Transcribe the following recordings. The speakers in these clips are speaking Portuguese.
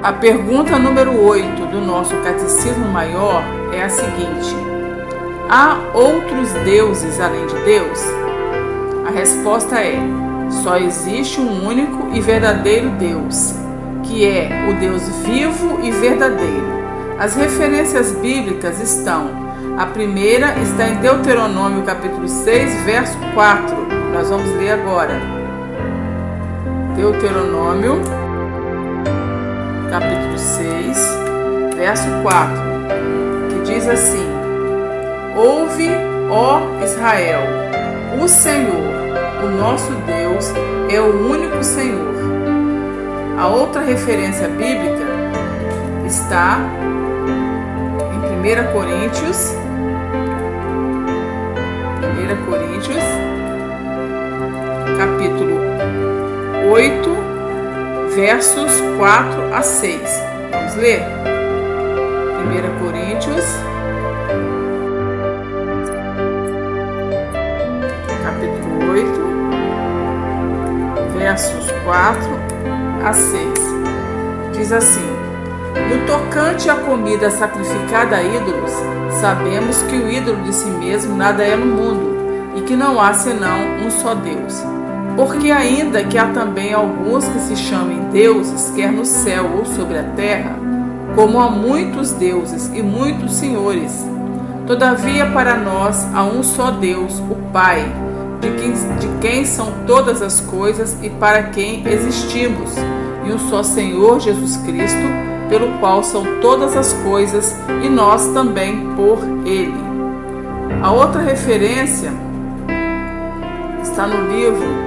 A pergunta número 8 do nosso Catecismo Maior é a seguinte: há outros deuses além de Deus? A resposta é: só existe um único e verdadeiro Deus, que é o Deus vivo e verdadeiro. As referências bíblicas estão: a primeira está em Deuteronômio capítulo 6, verso 4. Nós vamos ler agora. Deuteronômio capítulo 6, verso 4, que diz assim: ouve, ó Israel, o Senhor, o nosso Deus, é o único Senhor. A outra referência bíblica está em 1 Coríntios, capítulo 8, versos 4 a 6. Vamos ler? 1 Coríntios, capítulo 8, versos 4 a 6. Diz assim: no tocante à comida sacrificada a ídolos, sabemos que o ídolo de si mesmo nada é no mundo, e que não há senão um só Deus. Porque ainda que há também alguns que se chamem deuses, quer no céu ou sobre a terra, como há muitos deuses e muitos senhores, todavia para nós há um só Deus, o Pai, de quem são todas as coisas e para quem existimos, e um só Senhor Jesus Cristo, pelo qual são todas as coisas e nós também por Ele. A outra referência está no livro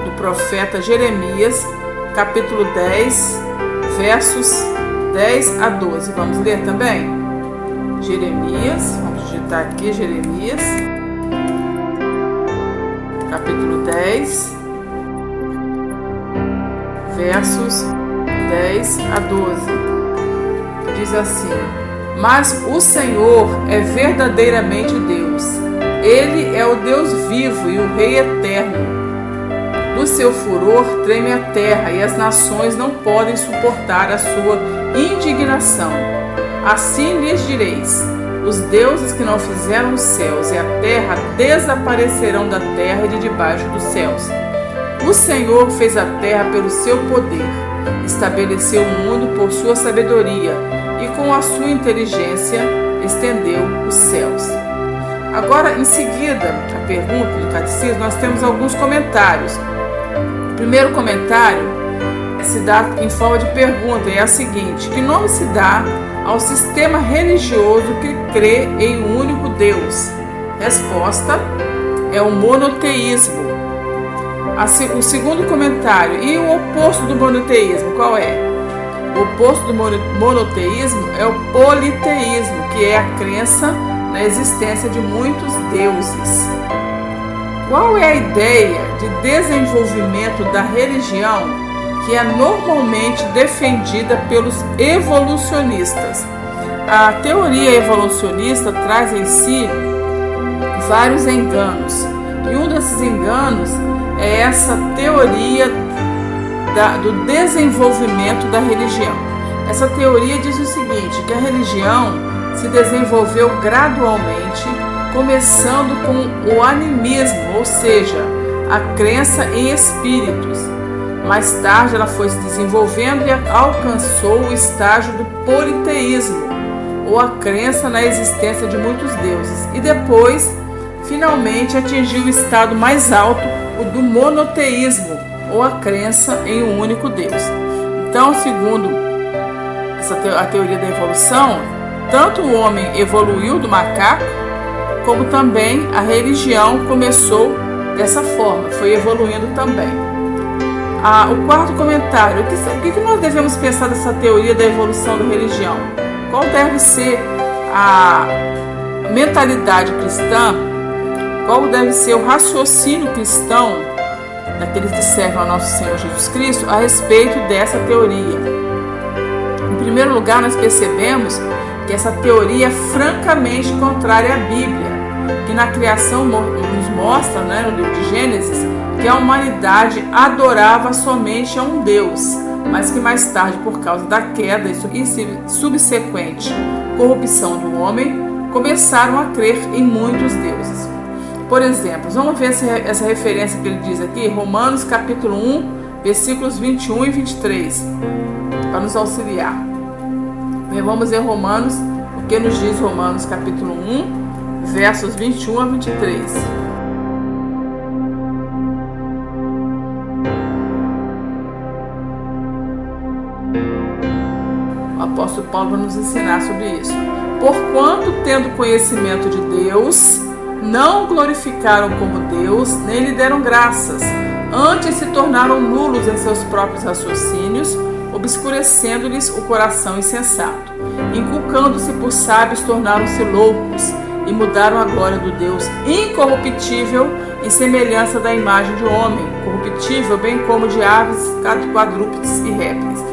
do profeta Jeremias, capítulo 10, versos 10 a 12. Vamos ler também? Jeremias, vamos digitar aqui Jeremias, capítulo 10, versos 10 a 12. Diz assim: mas o Senhor é verdadeiramente Deus. Ele é o Deus vivo e o Rei eterno. Do seu furor treme a terra e as nações não podem suportar a sua indignação. Assim lhes direis: os deuses que não fizeram os céus e a terra desaparecerão da terra e de debaixo dos céus. O Senhor fez a terra pelo seu poder, estabeleceu o mundo por sua sabedoria e com a sua inteligência estendeu os céus. Agora, em seguida, a pergunta do catecismo, nós temos alguns comentários. O primeiro comentário se dá em forma de pergunta, é a seguinte: que nome se dá ao sistema religioso que crê em um único Deus? Resposta é o monoteísmo. O segundo comentário: e o oposto do monoteísmo, qual é? O oposto do monoteísmo é o politeísmo, que é a crença na existência de muitos deuses. Qual é a ideia de desenvolvimento da religião que é normalmente defendida pelos evolucionistas? A teoria evolucionista traz em si vários enganos, e um desses enganos é essa teoria do desenvolvimento da religião. Essa teoria diz o seguinte: que a religião se desenvolveu gradualmente, começando com o animismo, ou seja, a crença em espíritos. Mais tarde ela foi se desenvolvendo e alcançou o estágio do politeísmo, ou a crença na existência de muitos deuses. E depois, finalmente, atingiu o estado mais alto, o do monoteísmo, ou a crença em um único Deus. Então, segundo a teoria da evolução, tanto o homem evoluiu do macaco, como também a religião começou dessa forma, foi evoluindo também. O quarto comentário: o que nós devemos pensar dessa teoria da evolução da religião? Qual deve ser a mentalidade cristã? Qual deve ser o raciocínio cristão daqueles que servem ao nosso Senhor Jesus Cristo a respeito dessa teoria? Em primeiro lugar, nós percebemos que essa teoria é francamente contrária à Bíblia, que na criação nos mostra, no livro de Gênesis, que a humanidade adorava somente a um Deus, mas que mais tarde, por causa da queda e subsequente corrupção do homem, começaram a crer em muitos deuses. Por exemplo, vamos ver essa referência que ele diz aqui, Romanos capítulo 1, versículos 21 e 23, para nos auxiliar. Vamos ver Romanos, o que nos diz Romanos capítulo 1, versos 21 a 23. O apóstolo Paulo vai nos ensinar sobre isso. Porquanto, tendo conhecimento de Deus, não glorificaram como Deus, nem lhe deram graças. Antes se tornaram nulos em seus próprios raciocínios, obscurecendo-lhes o coração insensato. Inculcando-se por sábios, tornaram-se loucos e mudaram a glória do Deus incorruptível em semelhança da imagem de homem, corruptível, bem como de aves, quadrúpedes e répteis.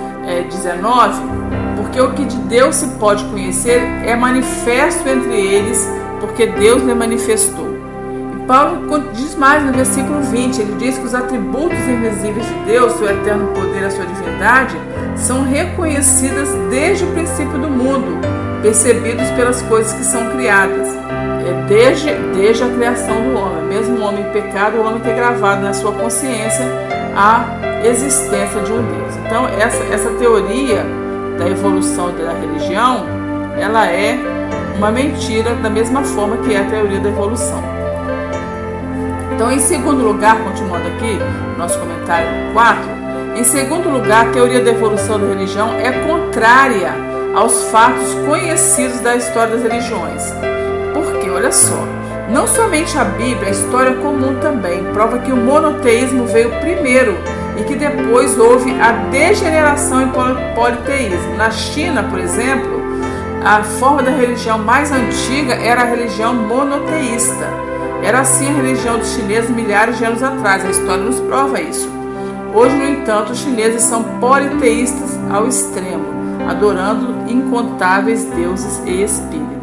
19. Porque o que de Deus se pode conhecer é manifesto entre eles, porque Deus lhe manifestou. E Paulo diz mais no versículo 20, ele diz que os atributos invisíveis de Deus, seu eterno poder, a sua divindade, são reconhecidas desde o princípio do mundo, percebidos pelas coisas que são criadas. Desde a criação do homem, mesmo o homem pecado, o homem tem gravado na sua consciência a existência de um Deus. Então essa teoria da evolução da religião, ela é uma mentira, da mesma forma que é a teoria da evolução. Então, em segundo lugar, continuando aqui, nosso comentário 4, em segundo lugar, a teoria da evolução da religião é contrária aos fatos conhecidos da história das religiões. Porque, olha só, não somente a Bíblia, a história comum também prova que o monoteísmo veio primeiro e que depois houve a degeneração em politeísmo. Na China, por exemplo, a forma da religião mais antiga era a religião monoteísta. Era assim a religião dos chineses milhares de anos atrás. A história nos prova isso. Hoje, no entanto, os chineses são politeístas ao extremo, adorando incontáveis deuses e espíritos.